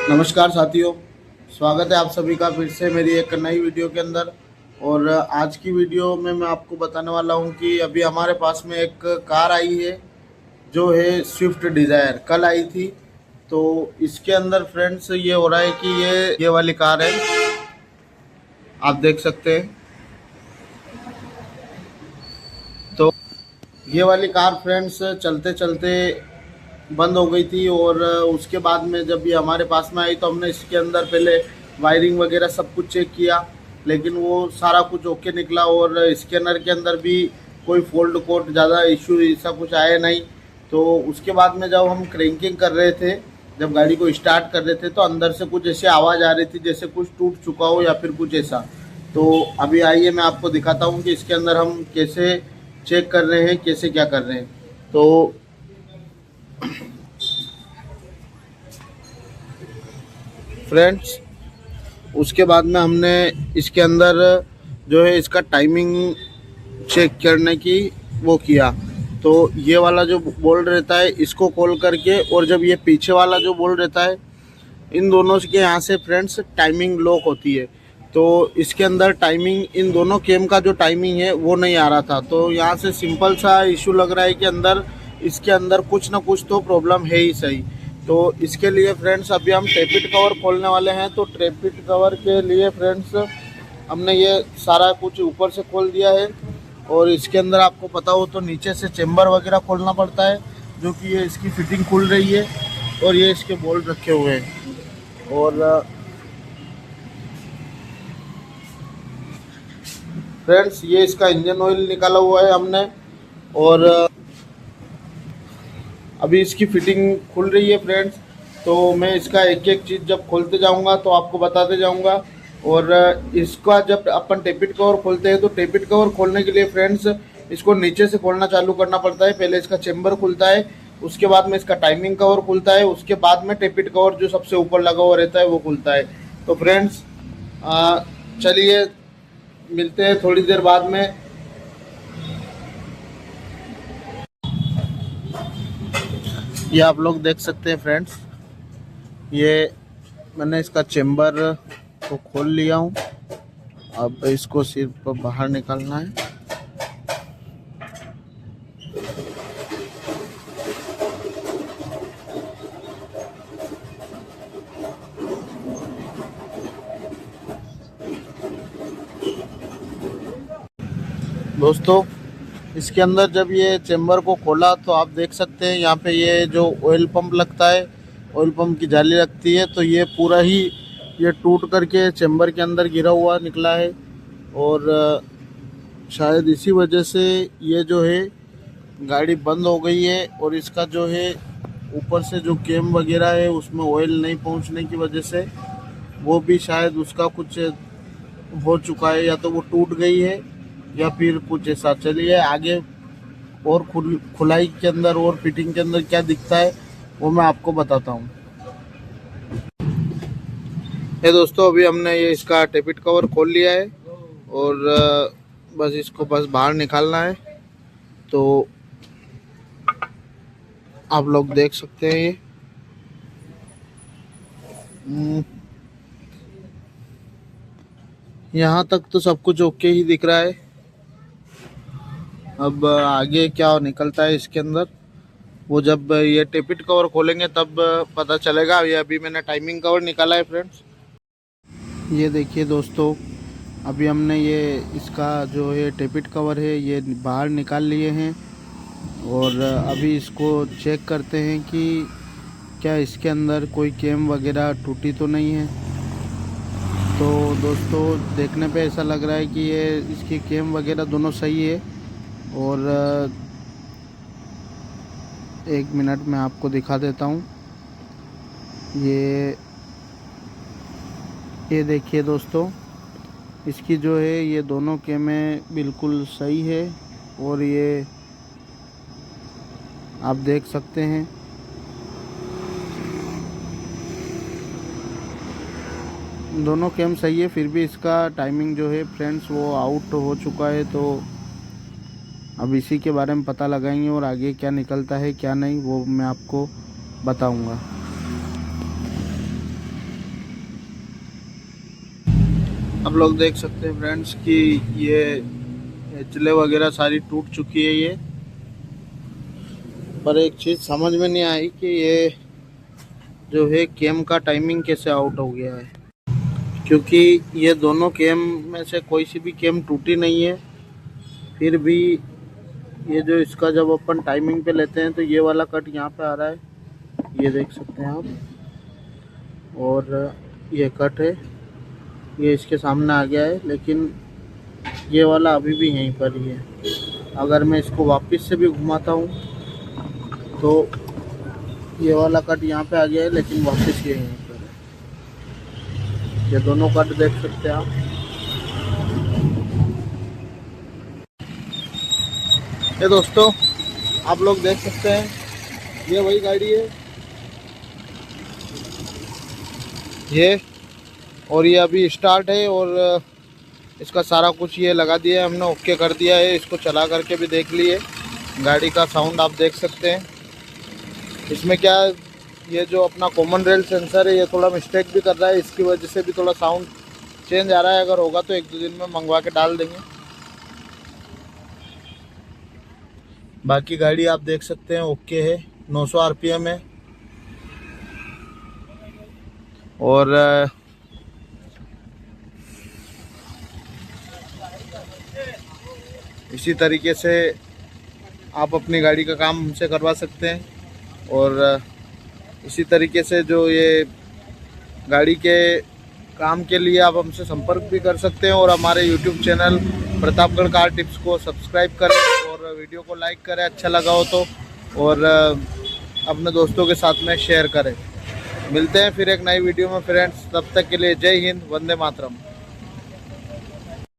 नमस्कार साथियों, स्वागत है आप सभी का फिर से मेरी एक नई वीडियो के अंदर। और आज की वीडियो में मैं आपको बताने वाला हूं कि अभी हमारे पास में एक कार आई है जो है स्विफ्ट डिज़ायर, कल आई थी। तो इसके अंदर फ्रेंड्स ये हो रहा है कि ये वाली कार है, आप देख सकते हैं। तो ये वाली कार फ्रेंड्स चलते चलते बंद हो गई थी, और उसके बाद में जब ये हमारे पास में आई तो हमने इसके अंदर पहले वायरिंग वगैरह सब कुछ चेक किया, लेकिन वो सारा कुछ ओके निकला। और स्कैनर के अंदर भी कोई फोल्ड कोड ज़्यादा इशू ऐसा कुछ आया नहीं। तो उसके बाद में जब हम क्रैंकिंग कर रहे थे, जब गाड़ी को स्टार्ट कर रहे थे, तो अंदर से कुछ ऐसी आवाज़ आ रही थी जैसे कुछ टूट चुका हो या फिर कुछ ऐसा। तो अभी आइए मैं आपको दिखाता हूँ कि इसके अंदर हम कैसे चेक कर रहे हैं, कैसे क्या कर रहे हैं। तो फ्रेंड्स उसके बाद में हमने इसके अंदर जो है इसका टाइमिंग चेक करने की वो किया। तो ये वाला जो बोल्ट रहता है इसको खोल करके, और जब ये पीछे वाला जो बोल्ट रहता है, इन दोनों के यहाँ से फ्रेंड्स टाइमिंग लॉक होती है। तो इसके अंदर टाइमिंग, इन दोनों केम का जो टाइमिंग है वो नहीं आ रहा था। तो यहाँ से सिंपल सा इशू लग रहा है कि अंदर, इसके अंदर कुछ ना कुछ तो प्रॉब्लम है ही सही। तो इसके लिए फ्रेंड्स अभी हम टेपिट कवर खोलने वाले हैं। तो टेपिट कवर के लिए फ्रेंड्स हमने ये सारा कुछ ऊपर से खोल दिया है, और इसके अंदर आपको पता हो तो नीचे से चेम्बर वगैरह खोलना पड़ता है, जो कि ये इसकी फिटिंग खुल रही है, और ये इसके बोल्ट रखे हुए हैं। और फ्रेंड्स ये इसका इंजन ऑयल निकाला हुआ है हमने, और अभी इसकी फिटिंग खुल रही है फ्रेंड्स। तो मैं इसका एक एक चीज़ जब खोलते जाऊंगा तो आपको बताते जाऊंगा। और इसका जब अपन टेपिट कवर खोलते हैं तो टेपिट कवर खोलने के लिए फ्रेंड्स इसको नीचे से खोलना चालू करना पड़ता है। पहले इसका चेम्बर खुलता है, उसके बाद में इसका टाइमिंग कवर खुलता है, उसके बाद में टेपिट कवर जो सबसे ऊपर लगा हुआ रहता है वो खुलता है। तो फ्रेंड्स चलिए मिलते हैं थोड़ी देर बाद में। ये आप लोग देख सकते हैं फ्रेंड्स, ये मैंने इसका चेम्बर को खोल लिया हूँ। अब इसको सिर्फ बाहर निकालना है। दोस्तों इसके अंदर जब ये चेम्बर को खोला तो आप देख सकते हैं यहाँ पे ये जो ऑयल पंप लगता है, ऑयल पंप की जाली लगती है, तो ये पूरा ही ये टूट करके चेम्बर के अंदर गिरा हुआ निकला है। और शायद इसी वजह से ये जो है गाड़ी बंद हो गई है। और इसका जो है ऊपर से जो केम वगैरह है उसमें ऑयल नहीं पहुंचने की वजह से वो भी शायद उसका कुछ हो चुका है, या तो वो टूट गई है या फिर कुछ ऐसा। चलिए आगे और खुलाई के अंदर और फिटिंग के अंदर क्या दिखता है वो मैं आपको बताता हूँ। ये दोस्तों अभी हमने ये इसका टेपिट कवर खोल लिया है, और बस इसको बस बाहर निकालना है। तो आप लोग देख सकते हैं ये यहाँ तक तो सब कुछ ओके ही दिख रहा है। अब आगे क्या निकलता है इसके अंदर वो जब ये टेपिट कवर खोलेंगे तब पता चलेगा। ये अभी मैंने टाइमिंग कवर निकाला है फ्रेंड्स। ये देखिए दोस्तों, अभी हमने ये इसका जो है टेपिट कवर है ये बाहर निकाल लिए हैं, और अभी इसको चेक करते हैं कि क्या इसके अंदर कोई केम वगैरह टूटी तो नहीं है। तो दोस्तों देखने पे ऐसा लग रहा है कि ये इसकी केम वगैरह दोनों सही है। और एक मिनट में आपको दिखा देता हूँ। ये देखिए दोस्तों, इसकी जो है ये दोनों केमें बिल्कुल सही है, और ये आप देख सकते हैं। दोनों केम सही है, फिर भी इसका टाइमिंग जो है फ्रेंड्स वो आउट हो चुका है। तो अब इसी के बारे में पता लगाएंगे, और आगे क्या निकलता है क्या नहीं वो मैं आपको बताऊंगा। आप लोग देख सकते हैं फ्रेंड्स कि ये एचले वगैरह सारी टूट चुकी है ये। पर एक चीज़ समझ में नहीं आई कि ये जो है केम का टाइमिंग कैसे आउट हो गया है, क्योंकि ये दोनों केम में से कोई सी भी केम टूटी नहीं है। फिर भी ये जो इसका जब अपन टाइमिंग पे लेते हैं तो ये वाला कट यहाँ पे आ रहा है, ये देख सकते हैं आप। और ये कट है, ये इसके सामने आ गया है, लेकिन ये वाला अभी भी यहीं पर ही है। अगर मैं इसको वापस से भी घुमाता हूँ तो ये वाला कट यहाँ पे आ गया है, लेकिन वापस ये यहीं पर है। ये दोनों कट देख सकते हैं आप। ये दोस्तों आप लोग देख सकते हैं, ये वही गाड़ी है ये, और ये अभी स्टार्ट है और इसका सारा कुछ ये लगा दिया है हमने, ओके कर दिया है। इसको चला करके भी देख लिए, गाड़ी का साउंड आप देख सकते हैं। इसमें क्या, ये जो अपना कॉमन रेल सेंसर है ये थोड़ा मिस्टेक भी कर रहा है, इसकी वजह से भी थोड़ा साउंड चेंज आ रहा है। अगर होगा तो 1-2 दिन में मंगवा के डाल देंगे। बाकी गाड़ी आप देख सकते हैं ओके है, 900 RPM है। और इसी तरीके से आप अपनी गाड़ी का काम हमसे करवा सकते हैं। और इसी तरीके से जो ये गाड़ी के काम के लिए आप हमसे संपर्क भी कर सकते हैं। और हमारे YouTube channel Pratapgarh car tips को सब्सक्राइब करें और वीडियो को लाइक करें अच्छा लगा हो तो, और अपने दोस्तों के साथ में शेयर करें। मिलते हैं फिर एक नई वीडियो में फ्रेंड्स, तब तक के लिए जय हिंद, वंदे मातरम।